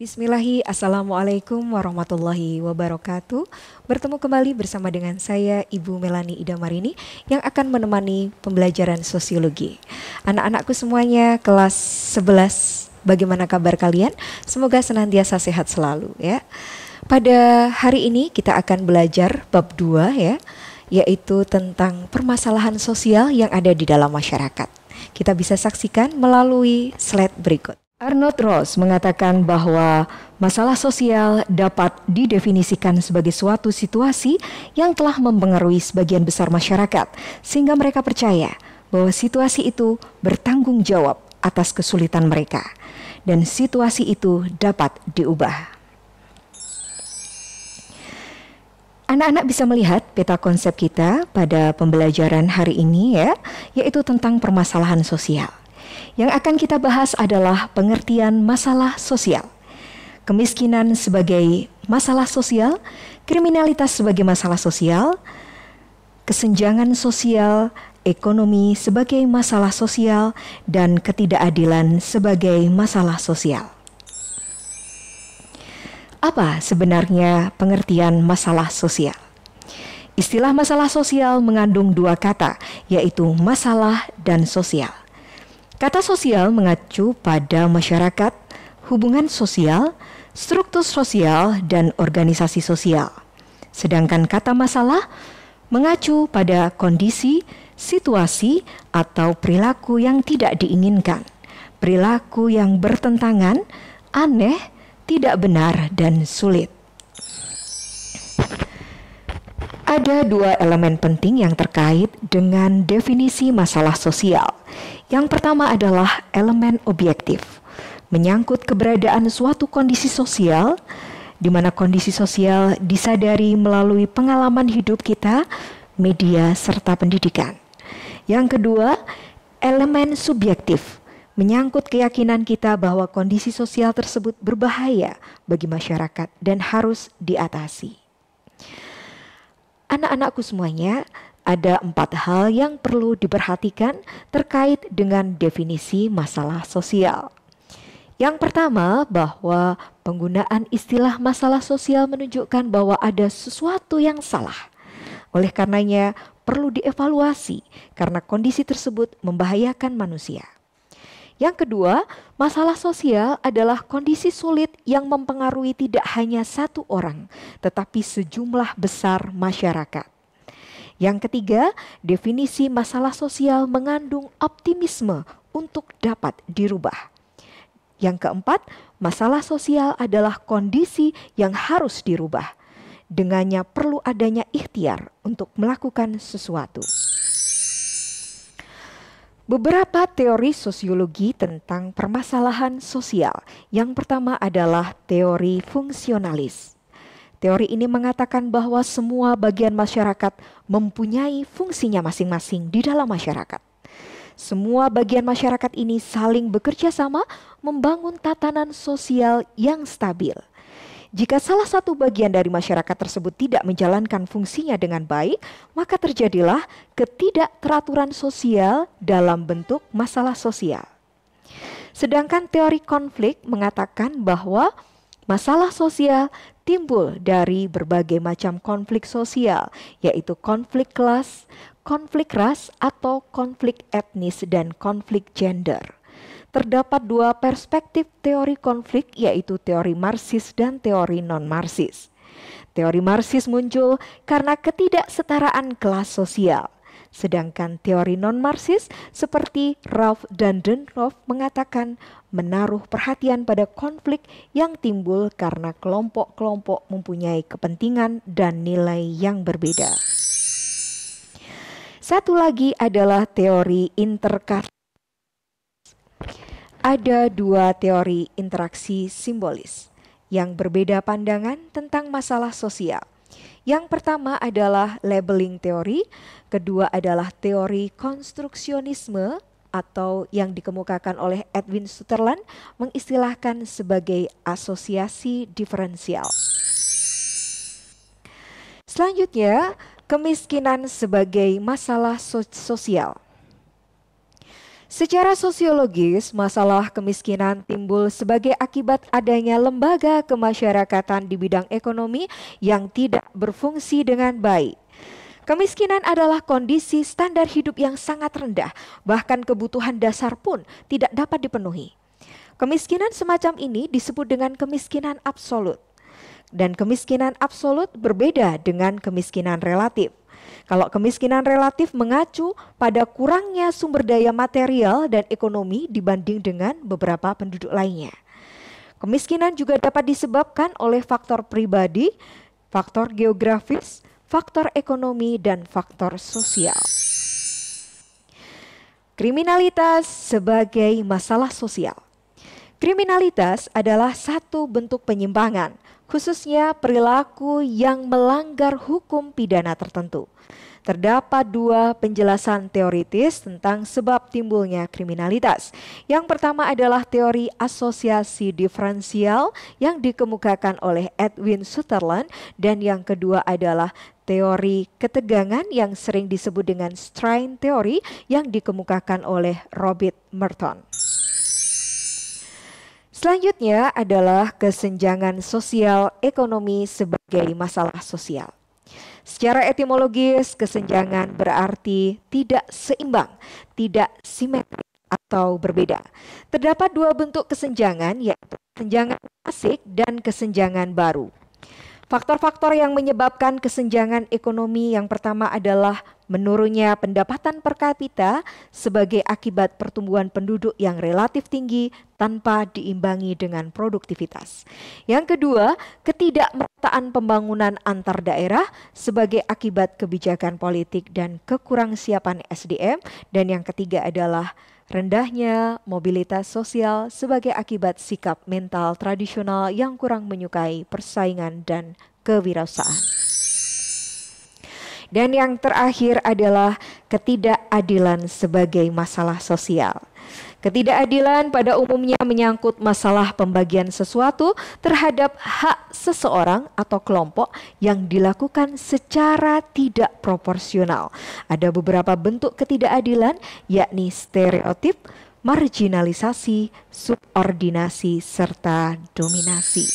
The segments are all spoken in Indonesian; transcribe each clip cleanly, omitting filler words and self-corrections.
Bismillahi, Assalamualaikum warahmatullahi wabarakatuh. Bertemu kembali bersama dengan saya Ibu Melani Idamarini yang akan menemani pembelajaran sosiologi. Anak-anakku semuanya kelas 11, bagaimana kabar kalian? Semoga senantiasa sehat selalu ya. Pada hari ini kita akan belajar bab 2 ya, yaitu tentang permasalahan sosial yang ada di dalam masyarakat. Kita bisa saksikan melalui slide berikut. Arnold Ross mengatakan bahwa masalah sosial dapat didefinisikan sebagai suatu situasi yang telah mempengaruhi sebagian besar masyarakat, sehingga mereka percaya bahwa situasi itu bertanggung jawab atas kesulitan mereka, dan situasi itu dapat diubah. Anak-anak bisa melihat peta konsep kita pada pembelajaran hari ini ya, yaitu tentang permasalahan sosial. Yang akan kita bahas adalah pengertian masalah sosial. Kemiskinan sebagai masalah sosial, kriminalitas sebagai masalah sosial, kesenjangan sosial, ekonomi sebagai masalah sosial, dan ketidakadilan sebagai masalah sosial. Apa sebenarnya pengertian masalah sosial? Istilah masalah sosial mengandung dua kata, yaitu masalah dan sosial. Kata sosial mengacu pada masyarakat, hubungan sosial, struktur sosial, dan organisasi sosial. Sedangkan kata masalah mengacu pada kondisi, situasi, atau perilaku yang tidak diinginkan, perilaku yang bertentangan, aneh, tidak benar, dan sulit. Ada dua elemen penting yang terkait dengan definisi masalah sosial. Yang pertama adalah elemen objektif, menyangkut keberadaan suatu kondisi sosial, di mana kondisi sosial disadari melalui pengalaman hidup kita, media, serta pendidikan. Yang kedua, elemen subjektif, menyangkut keyakinan kita bahwa kondisi sosial tersebut berbahaya bagi masyarakat dan harus diatasi. Anak-anakku semuanya, ada 4 hal yang perlu diperhatikan terkait dengan definisi masalah sosial. Yang pertama, bahwa penggunaan istilah masalah sosial menunjukkan bahwa ada sesuatu yang salah. Oleh karenanya, perlu dievaluasi karena kondisi tersebut membahayakan manusia. Yang kedua, masalah sosial adalah kondisi sulit yang mempengaruhi tidak hanya satu orang, tetapi sejumlah besar masyarakat. Yang ketiga, definisi masalah sosial mengandung optimisme untuk dapat dirubah. Yang keempat, masalah sosial adalah kondisi yang harus dirubah. Dengannya perlu adanya ikhtiar untuk melakukan sesuatu. Beberapa teori sosiologi tentang permasalahan sosial. Yang pertama adalah teori fungsionalis. Teori ini mengatakan bahwa semua bagian masyarakat mempunyai fungsinya masing-masing di dalam masyarakat. Semua bagian masyarakat ini saling bekerja sama membangun tatanan sosial yang stabil. Jika salah satu bagian dari masyarakat tersebut tidak menjalankan fungsinya dengan baik, maka terjadilah ketidakteraturan sosial dalam bentuk masalah sosial. Sedangkan teori konflik mengatakan bahwa masalah sosial timbul dari berbagai macam konflik sosial, yaitu konflik kelas, konflik ras, atau konflik etnis, dan konflik gender. Terdapat dua perspektif teori konflik, yaitu teori Marxis dan teori non-Marxis. Teori Marxis muncul karena ketidaksetaraan kelas sosial. Sedangkan teori non-Marxis seperti Rauff dan Dönhoff mengatakan menaruh perhatian pada konflik yang timbul karena kelompok-kelompok mempunyai kepentingan dan nilai yang berbeda. Satu lagi adalah teori interkasih. Ada dua teori interaksi simbolis yang berbeda pandangan tentang masalah sosial. Yang pertama adalah labeling teori, kedua adalah teori konstruksionisme atau yang dikemukakan oleh Edwin Sutherland mengistilahkan sebagai asosiasi diferensial. Selanjutnya, kemiskinan sebagai masalah sosial. Secara sosiologis, masalah kemiskinan timbul sebagai akibat adanya lembaga kemasyarakatan di bidang ekonomi yang tidak berfungsi dengan baik. Kemiskinan adalah kondisi standar hidup yang sangat rendah, bahkan kebutuhan dasar pun tidak dapat dipenuhi. Kemiskinan semacam ini disebut dengan kemiskinan absolut. Dan kemiskinan absolut berbeda dengan kemiskinan relatif. Kalau kemiskinan relatif mengacu pada kurangnya sumber daya material dan ekonomi dibanding dengan beberapa penduduk lainnya. Kemiskinan juga dapat disebabkan oleh faktor pribadi, faktor geografis, faktor ekonomi, dan faktor sosial. Kriminalitas sebagai masalah sosial. Kriminalitas adalah satu bentuk penyimpangan, khususnya perilaku yang melanggar hukum pidana tertentu. Terdapat dua penjelasan teoritis tentang sebab timbulnya kriminalitas. Yang pertama adalah teori asosiasi diferensial yang dikemukakan oleh Edwin Sutherland, dan yang kedua adalah teori ketegangan yang sering disebut dengan strain theory yang dikemukakan oleh Robert Merton. Selanjutnya adalah kesenjangan sosial ekonomi sebagai masalah sosial. Secara etimologis, kesenjangan berarti tidak seimbang, tidak simetris atau berbeda. Terdapat dua bentuk kesenjangan, yaitu kesenjangan klasik dan kesenjangan baru. Faktor-faktor yang menyebabkan kesenjangan ekonomi yang pertama adalah menurunnya pendapatan per kapita sebagai akibat pertumbuhan penduduk yang relatif tinggi tanpa diimbangi dengan produktivitas. Yang kedua, ketidakmerataan pembangunan antar daerah sebagai akibat kebijakan politik dan kekurangsiapan SDM. Dan yang ketiga adalah rendahnya mobilitas sosial sebagai akibat sikap mental tradisional yang kurang menyukai persaingan dan kewirausahaan. Dan yang terakhir adalah ketidakadilan sebagai masalah sosial. Ketidakadilan pada umumnya menyangkut masalah pembagian sesuatu terhadap hak seseorang atau kelompok yang dilakukan secara tidak proporsional. Ada beberapa bentuk ketidakadilan, yakni stereotip, marginalisasi, subordinasi, serta dominasi.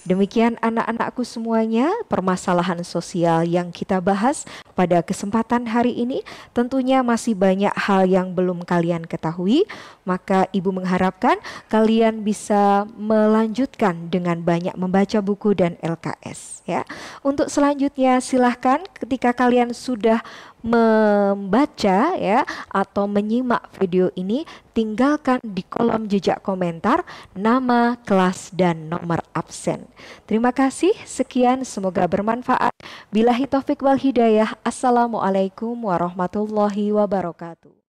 Demikian anak-anakku semuanya, permasalahan sosial yang kita bahas pada kesempatan hari ini. Tentunya masih banyak hal yang belum kalian ketahui, maka Ibu mengharapkan kalian bisa melanjutkan dengan banyak membaca buku dan LKS ya. Untuk selanjutnya silahkan ketika kalian sudah membaca ya atau menyimak video ini, tinggalkan di kolom jejak komentar nama, kelas, dan nomor absen. Terima kasih, sekian, semoga bermanfaat. Billahi taufik wal hidayah. Assalamualaikum warahmatullahi wabarakatuh.